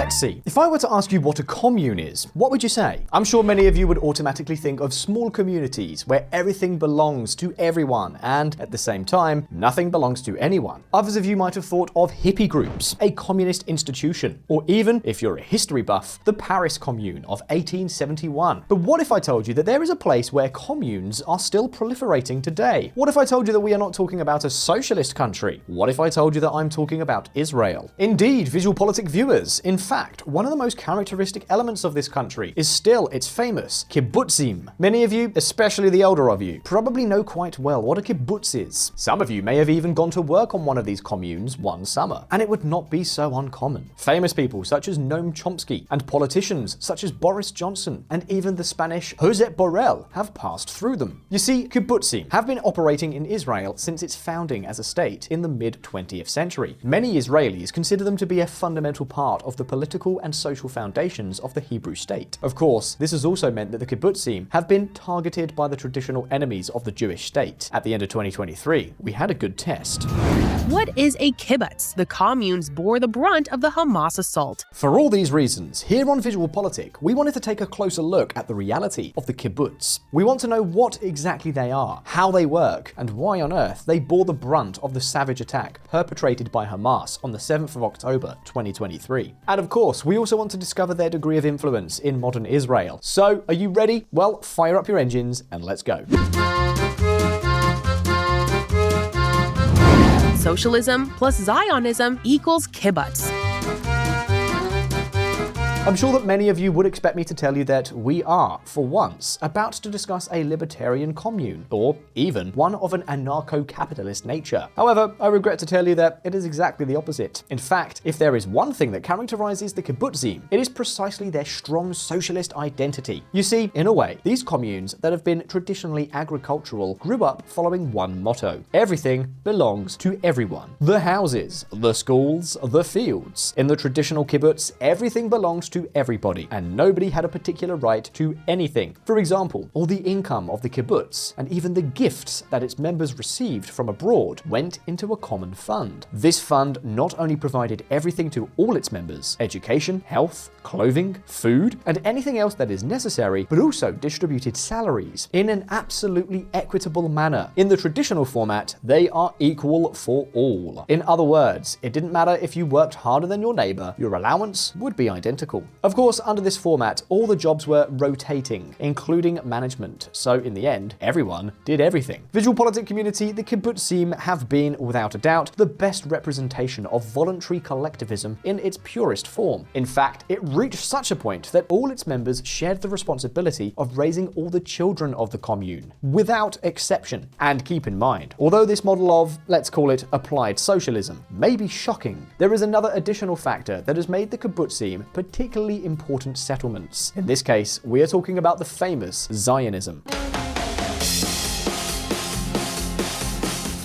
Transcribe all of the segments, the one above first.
Let's see. If I were to ask you what a commune is, what would you say? I'm sure many of you would automatically think of small communities where everything belongs to everyone and, at the same time, nothing belongs to anyone. Others of you might have thought of hippie groups, a communist institution, or even, if you're a history buff, the Paris Commune of 1871. But what if I told you that there is a place where communes are still proliferating today? What if I told you that we are not talking about a socialist country? What if I told you that I'm talking about Israel? Indeed, VisualPolitik viewers, in fact, one of the most characteristic elements of this country is still its famous kibbutzim. Many of you, especially the older of you, probably know quite well what a kibbutz is. Some of you may have even gone to work on one of these communes one summer, and it would not be so uncommon. Famous people such as Noam Chomsky and politicians such as Boris Johnson and even the Spanish Josep Borrell have passed through them. You see, kibbutzim have been operating in Israel since its founding as a state in the mid-20th century. Many Israelis consider them to be a fundamental part of the political and social foundations of the Hebrew state. Of course, this has also meant that the kibbutzim have been targeted by the traditional enemies of the Jewish state. At the end of 2023, we had a good test. What is a kibbutz? The communes bore the brunt of the Hamas assault. For all these reasons, here on VisualPolitik, we wanted to take a closer look at the reality of the kibbutz. We want to know what exactly they are, how they work, and why on earth they bore the brunt of the savage attack perpetrated by Hamas on the 7th of October 2023. And of course, we also want to discover their degree of influence in modern Israel. So, are you ready? Well, fire up your engines and let's go. Socialism plus Zionism equals kibbutz. I'm sure that many of you would expect me to tell you that we are, for once, about to discuss a libertarian commune, or even one of an anarcho-capitalist nature. However, I regret to tell you that it is exactly the opposite. In fact, if there is one thing that characterizes the kibbutzim, it is precisely their strong socialist identity. You see, in a way, these communes that have been traditionally agricultural grew up following one motto: everything belongs to everyone. The houses, the schools, the fields. In the traditional kibbutz, everything belongs to everybody, and nobody had a particular right to anything. For example, all the income of the kibbutz, and even the gifts that its members received from abroad, went into a common fund. This fund not only provided everything to all its members, education, health, clothing, food, and anything else that is necessary, but also distributed salaries in an absolutely equitable manner. In the traditional format, they are equal for all. In other words, it didn't matter if you worked harder than your neighbor, your allowance would be identical. Of course, under this format, all the jobs were rotating, including management, so in the end, everyone did everything. VisualPolitik community, the kibbutzim have been, without a doubt, the best representation of voluntary collectivism in its purest form. In fact, it reached such a point that all its members shared the responsibility of raising all the children of the commune, without exception. And keep in mind, although this model of, let's call it, applied socialism may be shocking, there is another additional factor that has made the kibbutzim particularly important settlements. In this case, we are talking about the famous Zionism.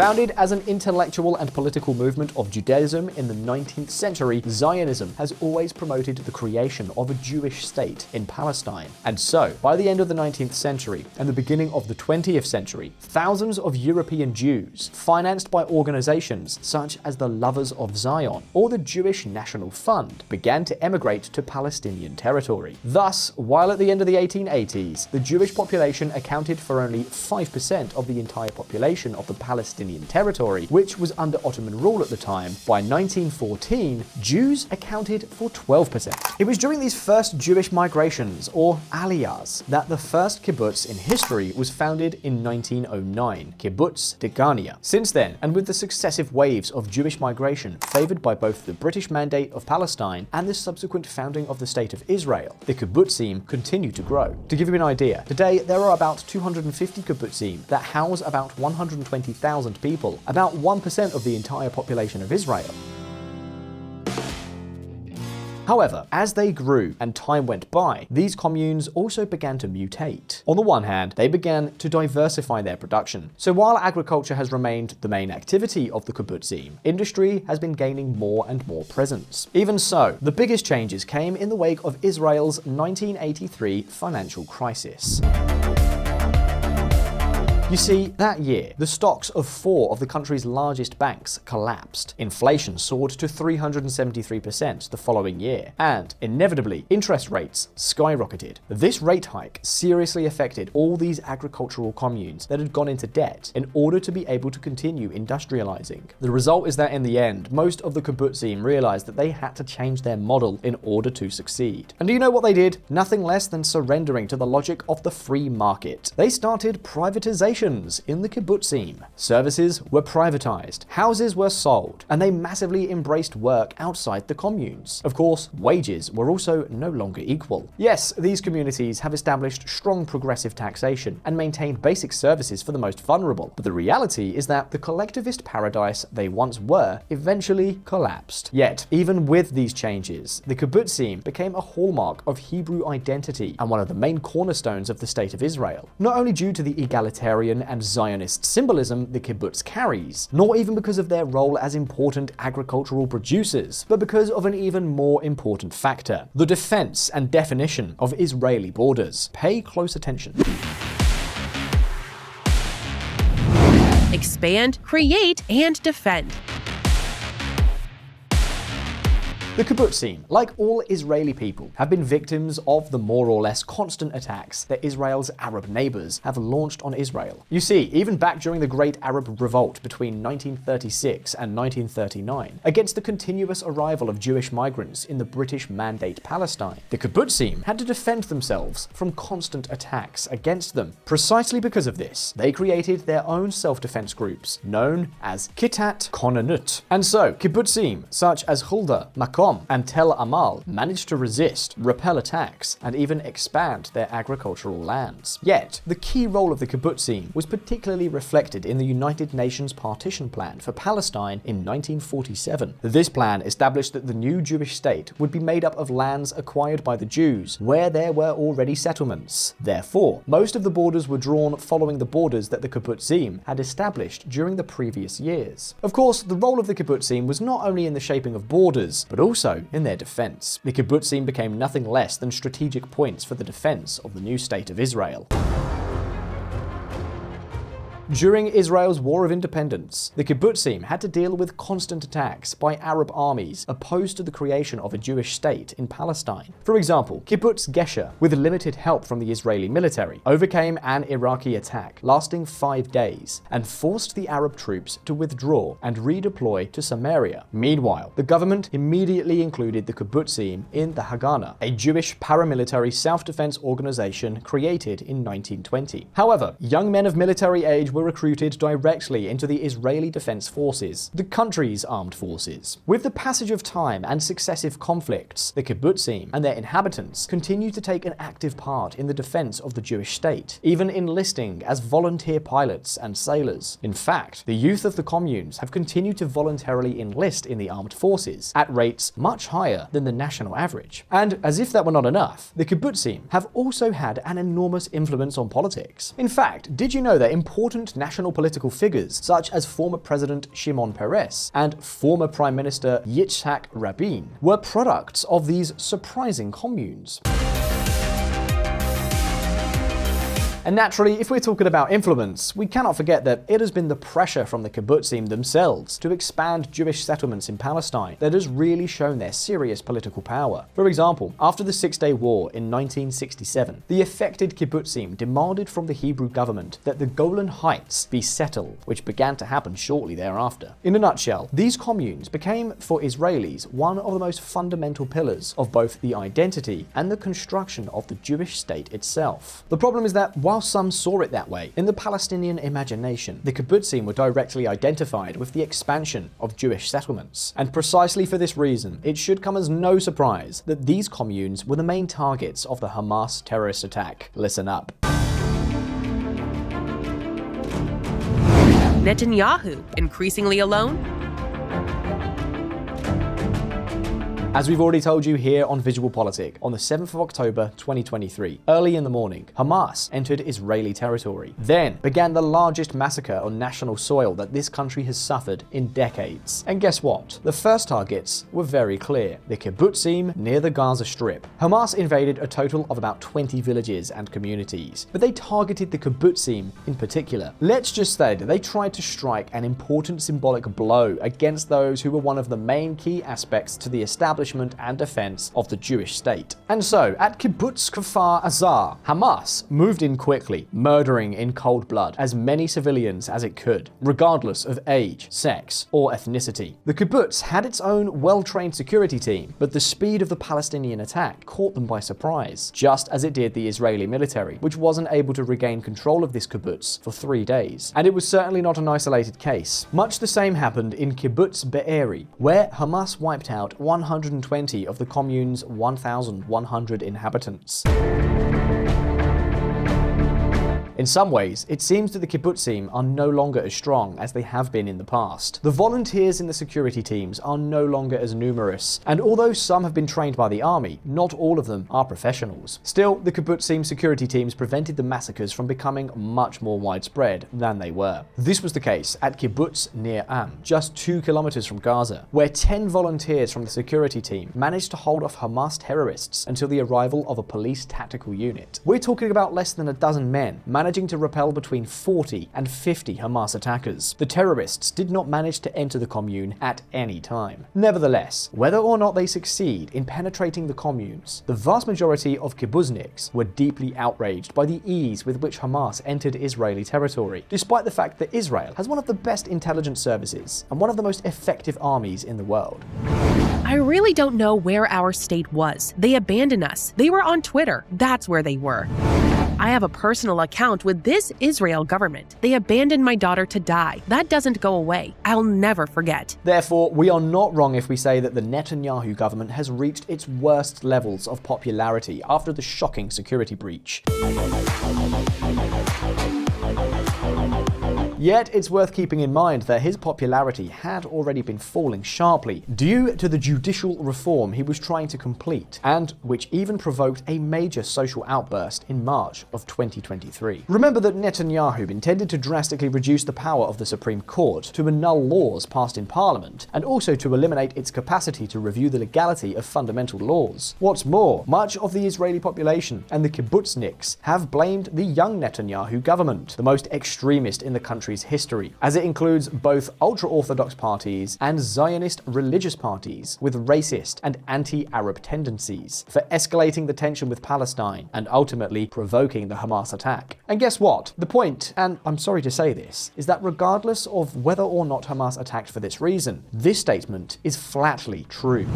Founded as an intellectual and political movement of Judaism in the 19th century, Zionism has always promoted the creation of a Jewish state in Palestine. And so, by the end of the 19th century and the beginning of the 20th century, thousands of European Jews, financed by organizations such as the Lovers of Zion or the Jewish National Fund, began to emigrate to Palestinian territory. Thus, while at the end of the 1880s, the Jewish population accounted for only 5% of the entire population of the Palestinian territory, which was under Ottoman rule at the time, by 1914, Jews accounted for 12%. It was during these first Jewish migrations, or aliyahs, that the first kibbutz in history was founded in 1909, Kibbutz Degania. Since then, and with the successive waves of Jewish migration favored by both the British Mandate of Palestine and the subsequent founding of the State of Israel, the kibbutzim continue to grow. To give you an idea, today there are about 250 kibbutzim that house about 120,000 people, about 1% of the entire population of Israel. However, as they grew and time went by, these communes also began to mutate. On the one hand, they began to diversify their production. So while agriculture has remained the main activity of the kibbutzim, industry has been gaining more and more presence. Even so, the biggest changes came in the wake of Israel's 1983 financial crisis. You see, that year, the stocks of 4 of the country's largest banks collapsed. Inflation soared to 373% the following year, and inevitably, interest rates skyrocketed. This rate hike seriously affected all these agricultural communes that had gone into debt in order to be able to continue industrializing. The result is that in the end, most of the kibbutzim realized that they had to change their model in order to succeed. And do you know what they did? Nothing less than surrendering to the logic of the free market. They started privatizations in the kibbutzim. Services were privatized, houses were sold, and they massively embraced work outside the communes. Of course, wages were also no longer equal. Yes, these communities have established strong progressive taxation and maintained basic services for the most vulnerable, but the reality is that the collectivist paradise they once were eventually collapsed. Yet, even with these changes, the kibbutzim became a hallmark of Hebrew identity and one of the main cornerstones of the State of Israel, not only due to the egalitarian and Zionist symbolism the kibbutz carries, nor even because of their role as important agricultural producers, but because of an even more important factor: the defense and definition of Israeli borders. Pay close attention. Expand, create, and defend. The kibbutzim, like all Israeli people, have been victims of the more or less constant attacks that Israel's Arab neighbors have launched on Israel. You see, even back during the Great Arab Revolt between 1936 and 1939, against the continuous arrival of Jewish migrants in the British Mandate Palestine, the kibbutzim had to defend themselves from constant attacks against them. Precisely because of this, they created their own self-defense groups, known as Kitat Konanut. And so, kibbutzim such as Hulda, Makom, and Tel Amal managed to resist, repel attacks, and even expand their agricultural lands. Yet, the key role of the kibbutzim was particularly reflected in the United Nations Partition Plan for Palestine in 1947. This plan established that the new Jewish state would be made up of lands acquired by the Jews, where there were already settlements. Therefore, most of the borders were drawn following the borders that the kibbutzim had established during the previous years. Of course, the role of the kibbutzim was not only in the shaping of borders, but also in their defense. The kibbutzim became nothing less than strategic points for the defense of the new state of Israel. During Israel's War of Independence, the kibbutzim had to deal with constant attacks by Arab armies opposed to the creation of a Jewish state in Palestine. For example, Kibbutz Gesher, with limited help from the Israeli military, overcame an Iraqi attack lasting 5 days and forced the Arab troops to withdraw and redeploy to Samaria. Meanwhile, the government immediately included the kibbutzim in the Haganah, a Jewish paramilitary self-defense organization created in 1920. However, young men of military age were recruited directly into the Israeli Defense Forces, the country's armed forces. With the passage of time and successive conflicts, the kibbutzim and their inhabitants continued to take an active part in the defense of the Jewish state, even enlisting as volunteer pilots and sailors. In fact, the youth of the communes have continued to voluntarily enlist in the armed forces at rates much higher than the national average. And as if that were not enough, the kibbutzim have also had an enormous influence on politics. In fact, did you know that important national political figures such as former President Shimon Peres and former Prime Minister Yitzhak Rabin were products of these surprising communes? And naturally, if we're talking about influence, we cannot forget that it has been the pressure from the kibbutzim themselves to expand Jewish settlements in Palestine that has really shown their serious political power. For example, after the Six-Day War in 1967, the affected kibbutzim demanded from the Hebrew government that the Golan Heights be settled, which began to happen shortly thereafter. In a nutshell, these communes became, for Israelis, one of the most fundamental pillars of both the identity and the construction of the Jewish state itself. The problem is that while some saw it that way, in the Palestinian imagination, the kibbutzim were directly identified with the expansion of Jewish settlements. And precisely for this reason, it should come as no surprise that these communes were the main targets of the Hamas terrorist attack. Listen up. Netanyahu, increasingly alone? As we've already told you here on VisualPolitik, on the 7th of October 2023, early in the morning, Hamas entered Israeli territory. Then began the largest massacre on national soil that this country has suffered in decades. And guess what? The first targets were very clear: the Kibbutzim near the Gaza Strip. Hamas invaded a total of about 20 villages and communities, but they targeted the Kibbutzim in particular. Let's just say that they tried to strike an important symbolic blow against those who were one of the main key aspects to the establishment and defense of the Jewish state. And so, at Kibbutz Kfar Azar, Hamas moved in quickly, murdering in cold blood as many civilians as it could, regardless of age, sex, or ethnicity. The kibbutz had its own well-trained security team, but the speed of the Palestinian attack caught them by surprise, just as it did the Israeli military, which wasn't able to regain control of this kibbutz for 3 days. And it was certainly not an isolated case. Much the same happened in Kibbutz Be'eri, where Hamas wiped out 120 of the commune's 1,100 inhabitants. In some ways, it seems that the kibbutzim are no longer as strong as they have been in the past. The volunteers in the security teams are no longer as numerous, and although some have been trained by the army, not all of them are professionals. Still, the kibbutzim security teams prevented the massacres from becoming much more widespread than they were. This was the case at Kibbutz Nir Am, just 2 kilometers from Gaza, where 10 volunteers from the security team managed to hold off Hamas terrorists until the arrival of a police tactical unit. We're talking about less than a dozen men managing to repel between 40 and 50 Hamas attackers. The terrorists did not manage to enter the commune at any time. Nevertheless, whether or not they succeed in penetrating the communes, the vast majority of kibbuzniks were deeply outraged by the ease with which Hamas entered Israeli territory, despite the fact that Israel has one of the best intelligence services and one of the most effective armies in the world. I really don't know where our state was. They abandoned us. They were on Twitter. That's where they were. I have a personal account with this Israel government. They abandoned my daughter to die. That doesn't go away. I'll never forget. Therefore, we are not wrong if we say that the Netanyahu government has reached its worst levels of popularity after the shocking security breach. Yet, it's worth keeping in mind that his popularity had already been falling sharply due to the judicial reform he was trying to complete, and which even provoked a major social outburst in March of 2023. Remember that Netanyahu intended to drastically reduce the power of the Supreme Court, to annul laws passed in Parliament, and also to eliminate its capacity to review the legality of fundamental laws. What's more, much of the Israeli population and the kibbutzniks have blamed the young Netanyahu government, the most extremist in the country's history, as it includes both ultra-Orthodox parties and Zionist religious parties with racist and anti-Arab tendencies, for escalating the tension with Palestine and ultimately provoking the Hamas attack. And guess what? The point, and I'm sorry to say this, is that regardless of whether or not Hamas attacked for this reason, this statement is flatly true.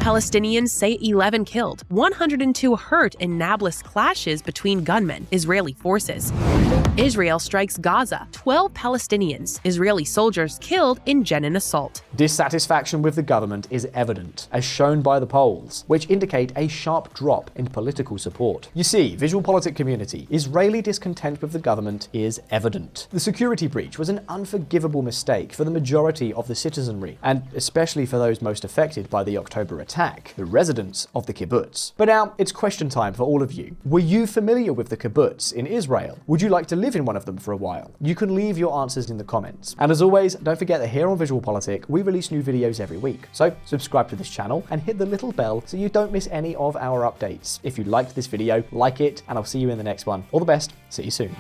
Palestinians say 11 killed, 102 hurt in Nablus clashes between gunmen, Israeli forces. Israel strikes Gaza, 12 Palestinians, Israeli soldiers killed in Jenin assault. Dissatisfaction with the government is evident, as shown by the polls, which indicate a sharp drop in political support. You see, VisualPolitik community, Israeli discontent with the government is evident. The security breach was an unforgivable mistake for the majority of the citizenry, and especially for those most affected by the October attack, the residents of the kibbutz. But now, it's question time for all of you. Were you familiar with the kibbutz in Israel? Would you like to live in one of them for a while? You can leave your answers in the comments. And as always, don't forget that here on VisualPolitik, we release new videos every week. So subscribe to this channel and hit the little bell so you don't miss any of our updates. If you liked this video, like it, and I'll see you in the next one. All the best. See you soon.